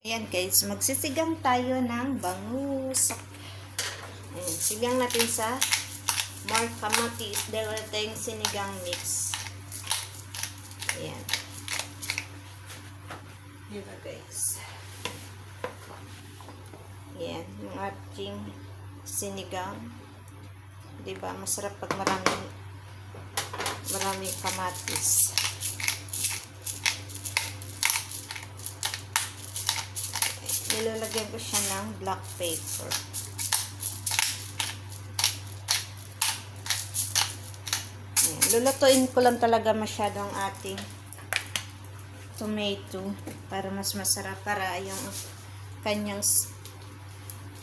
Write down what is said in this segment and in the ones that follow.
Ayan guys, magsisigang tayo ng bangus. Ayan, sigang natin sa more kamatis dahil tayong sinigang mix. Ayan. Diba guys? Ayan, yung ating sinigang. Diba, masarap pag maraming kamatis. Nilalagyan ko siya ng black pepper. Ayan. Lulutuin ko lang talaga masyado ang ating tomato para mas masarap, para yung kanyang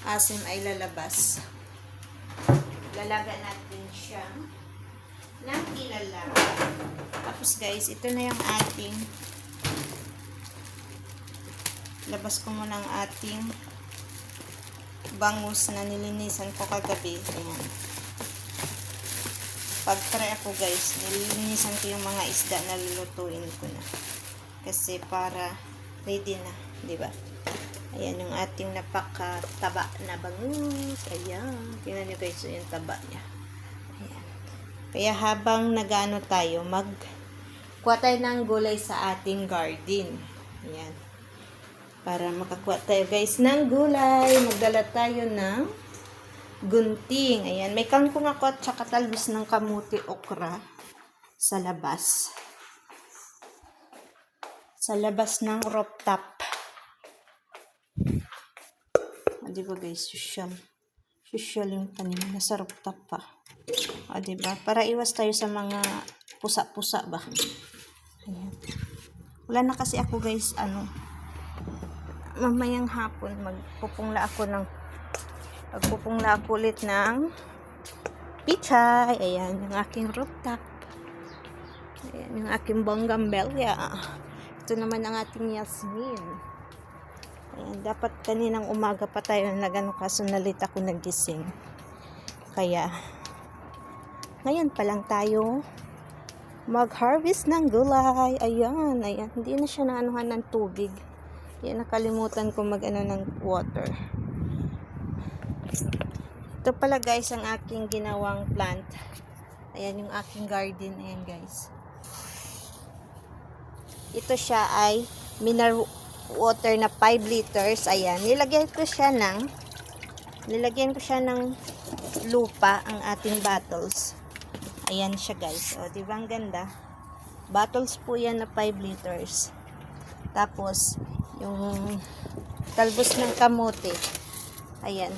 asim ay lalabas. Lalaga natin siya ng kilala. Tapos guys, ito na yung ating labas ko muna ang ating bangus na nilinisan ko kagabi. Ayan. Pag-try ako guys, nilinisan ko yung mga isda na lulutuin ko na. Kasi para ready na, di ba? Ayan yung ating napakataba na bangus. Ayan. Tingnan nyo guys, yung taba niya. Ayan. Kaya habang nag-ano tayo, kuha tayo ng gulay sa ating garden. Ayan. Para makakuha tayo guys ng gulay, magdala tayo ng gunting. Ayan, may kangkong ako at saka talbos ng kamuti okra sa labas. Sa labas ng rooftop. Diba guys, social yung tanim. Nasa rooftop pa. Diba? Para iwas tayo sa mga pusa-pusa ba. Ayan. Wala na kasi ako guys, mamayang hapon magpupungla ako ulit ng pichay. Ayan yung aking rooftop. Ayan yung aking bougainvillea. Ito naman ang ating yasmin. Ayan, dapat kaninang umaga pa tayo kaso nalit ako nagising, kaya ngayon pa lang tayo mag-harvest ng gulay. Ayan, hindi na siya naanuhan ng tubig. Yan, nakalimutan ko ng water. Ito pala guys ang aking ginawang plant. Ayan yung aking garden. Ayan guys. Ito siya ay mineral water na 5 liters. Ayan, nilagyan ko siya ng lupa ang ating bottles. Ayan siya guys. O, diba ang ganda? Bottles po yan na 5 liters. Tapos yung talbos ng kamote. Ayan.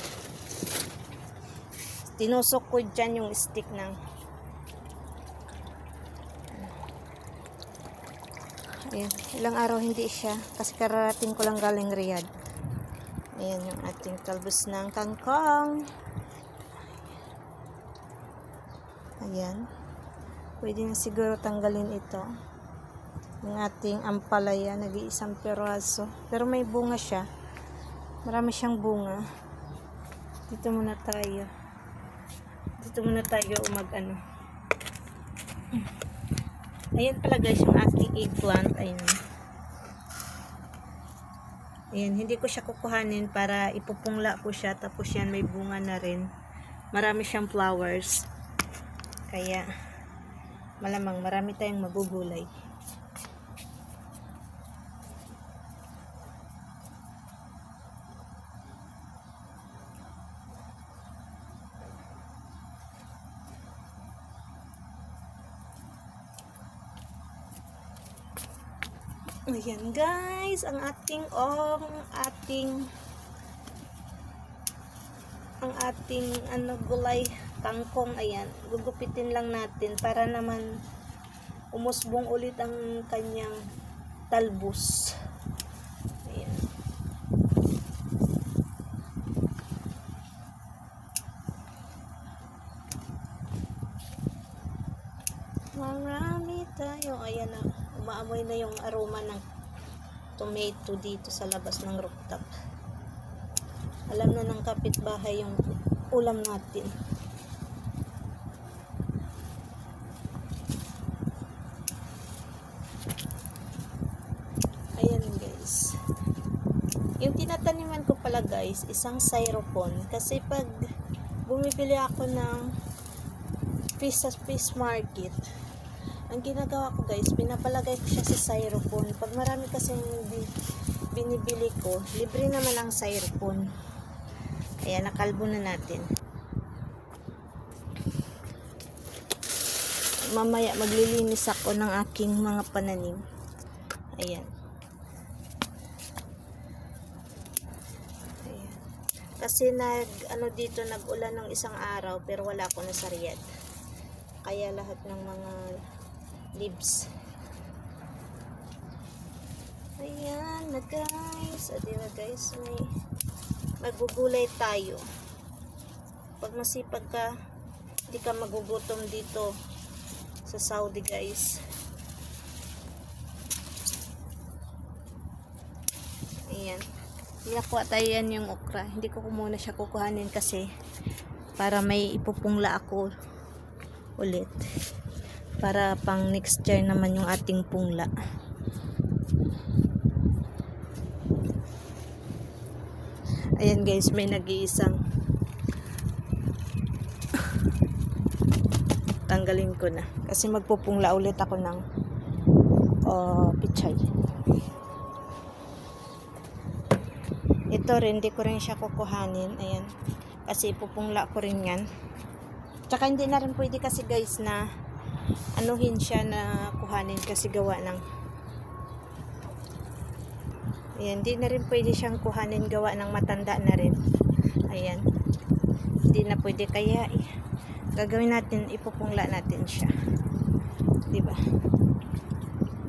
Tinusok ko dyan yung stick ng ayan. Ilang araw hindi siya kasi kararating ko lang galing Riyadh. Ayan yung ating talbos ng kangkong. Ayan. Pwede na siguro tanggalin ito. Yung ating ampalaya, nag-iisang piraso. Pero may bunga siya. Marami siyang bunga. Dito muna tayo mag-ano. Ayan pala guys yung ating eggplant. Ayan. Ayan, hindi ko siya kukuhanin para ipupungla ko siya. Tapos yan may bunga na rin. Marami siyang flowers. Kaya malamang marami tayong magugulay. Ayan guys, ang ating gulay, kangkong. Ayan, gugupitin lang natin para naman umusbong ulit ang kanyang talbos. Ayan. Marami tayo. Ayan na. Umaamoy na yung aroma ng tomato dito sa labas ng rooftop. Alam na ng kapitbahay yung ulam natin. Ayan guys. Yung tinataniman ko pala guys, isang styrofoam. Kasi pag bumibili ako ng fish sa fish market, ang ginagawa ko guys, pinapalagay ko siya sa styrofoam. Pag marami kasing binibili ko, libre naman ang styrofoam. Ayan, nakalbo na natin. Mamaya maglilinis ako ng aking mga pananim. Ayan. Ayan. Kasi dito nag-ulan ng isang araw pero wala ako na sariyad. Kaya lahat ng mga leaves. Ayan na guys. Diba guys, may magugulay tayo. Pag masipag ka, hindi ka magugutom dito sa Saudi guys. Ayan. Nakuha tayo yan yung okra. Hindi ko muna siya kukuhanin kasi para may ipupungla ako ulit. Para pang next year naman yung ating pungla. Ayan guys, may nag-iisang tanggalin ko na. Kasi magpupungla ulit ako ng pichay. Ito rin, hindi ko rin siya kukuhanin. Ayan. Kasi ipupungla ko rin yan. Tsaka hindi na rin pwede kasi guys na anuhin siya na kuhanin kasi gawa ng ayan, hindi na rin pwede siyang kuhanin gawa ng matanda na rin. Ayan. Hindi na pwede kaya gagawin natin, ipupungla natin siya. Diba?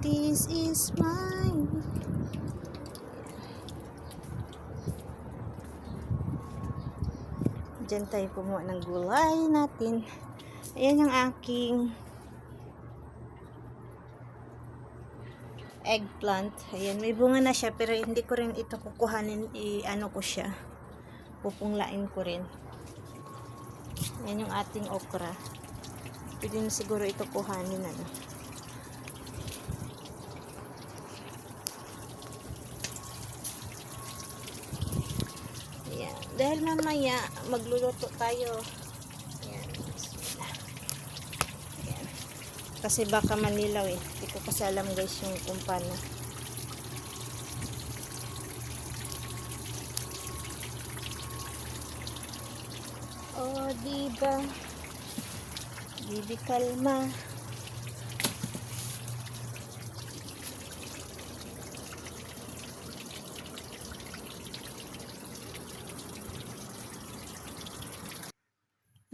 This is mine. Diyan tayo kumuha ng gulay natin. Ayan yung aking eggplant. Ayan, may bunga na siya pero hindi ko rin ito kukuhanin, i-ano ko siya. Pupunglain ko rin. Yan yung ating okra. Pwede na siguro ito kuhanin Ayan. Dahil mamaya magluluto tayo. Ayan. Ayan. Kasi baka manilaw eh. Hindi ko kasi alam guys yung kung paano. Oh, diba? Bibi kalma.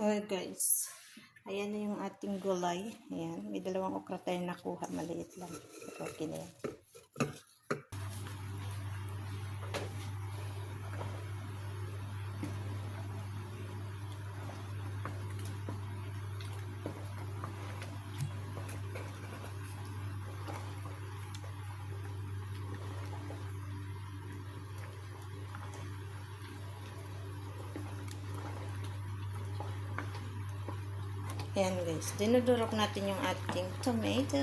Okay guys. Ayan na yung ating gulay. Ayan. May dalawang okra tayo nakuha. Maliit lang. Okay na yan. Ayan guys, dinudurok natin yung ating tomato.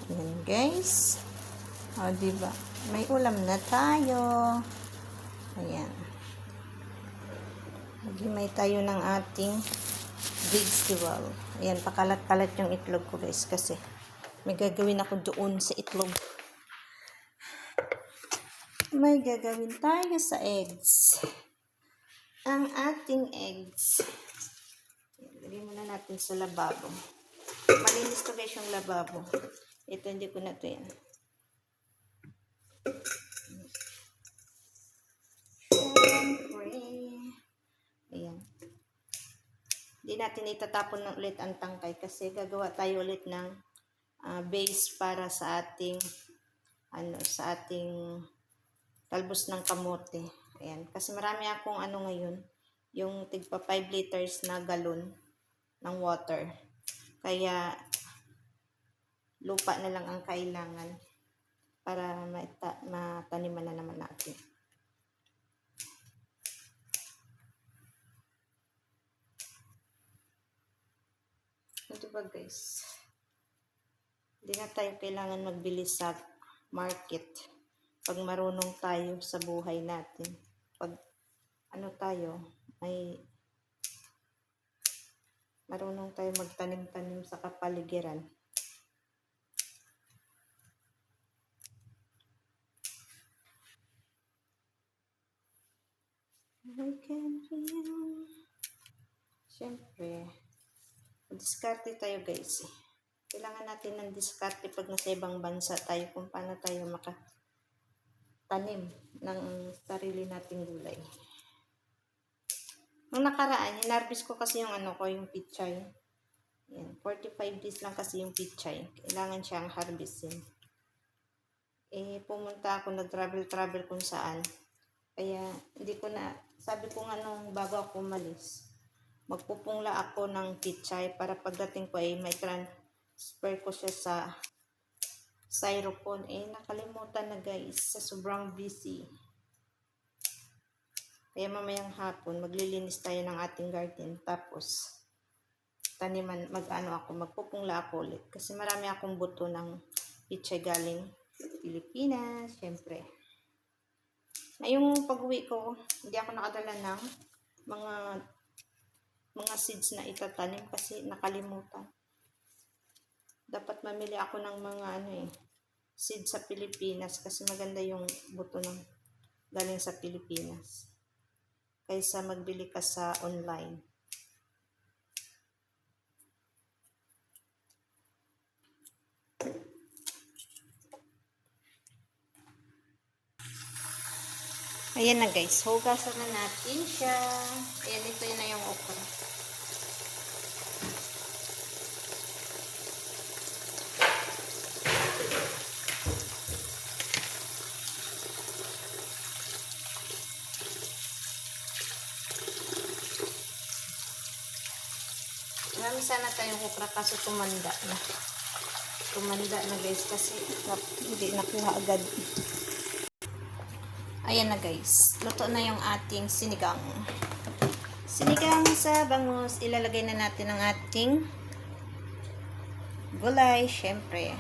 Ayan guys. O, diba? May ulam na tayo. Ayan. Magimay tayo ng ating vegetable. Ayan, pakalat-kalat yung itlog ko guys kasi may gagawin ako doon sa itlog. May gagawin tayo sa eggs. Ang ating eggs. Lagyan muna natin sa lababo. Malinis to guys yung lababo. Ito hindi ko na ito yan. Siyempre. Ayan. Hindi hindi natin itatapon na ulit ang tangkay kasi gagawa tayo ulit ng base para sa ating sa ating talbos ng kamote. Ayan, kasi marami akong ngayon, yung tigpa 5 liters na galon ng water. Kaya lupa na lang ang kailangan para mataniman na naman natin. Ito ba guys? Hindi na tayo kailangan magbili sa market pag marunong tayo sa buhay natin. Pag tayo, may marunong tayo magtanim-tanim sa kapaligiran. Siyempre, diskarte tayo guys. Kailangan natin ng diskarte pag nasa ibang bansa tayo kung paano tayo makatanim ng sarili nating gulay. Nung nakaraan, hinarbis ko kasi yung yung pichay. Yan, 45 days lang kasi yung pichay. Kailangan siyang harvestin. Pumunta ako, nag-travel kung saan. Kaya, hindi ko na, sabi ko nung bago ako umalis, magpupungla ako ng pichay para pagdating ko may transfer ko siya sa styrofoam. Nakalimutan na guys, sa sobrang busy. Kaya mamayang hapon, maglilinis tayo ng ating garden. Tapos, taniman, magpupungla ako ulit. Kasi marami akong buto ng pichay galing Pilipinas, syempre. Ngayong pag-uwi ko, hindi ako nakadala ng mga seeds na itatanim kasi nakalimutan. Dapat mamili ako ng mga seeds sa Pilipinas kasi maganda yung buto ng galing sa Pilipinas kaysa magbili ka sa online. Ayan na guys, hugasan na natin siya. Ayan, ito yun na yung okra. Marami sana tayong okra kaso tumanda na. Tumanda na guys kasi hindi nakuha agad. Ayan na guys, luto na yung ating sinigang. Sinigang sa bangus, ilalagay na natin ang ating gulay, syempre.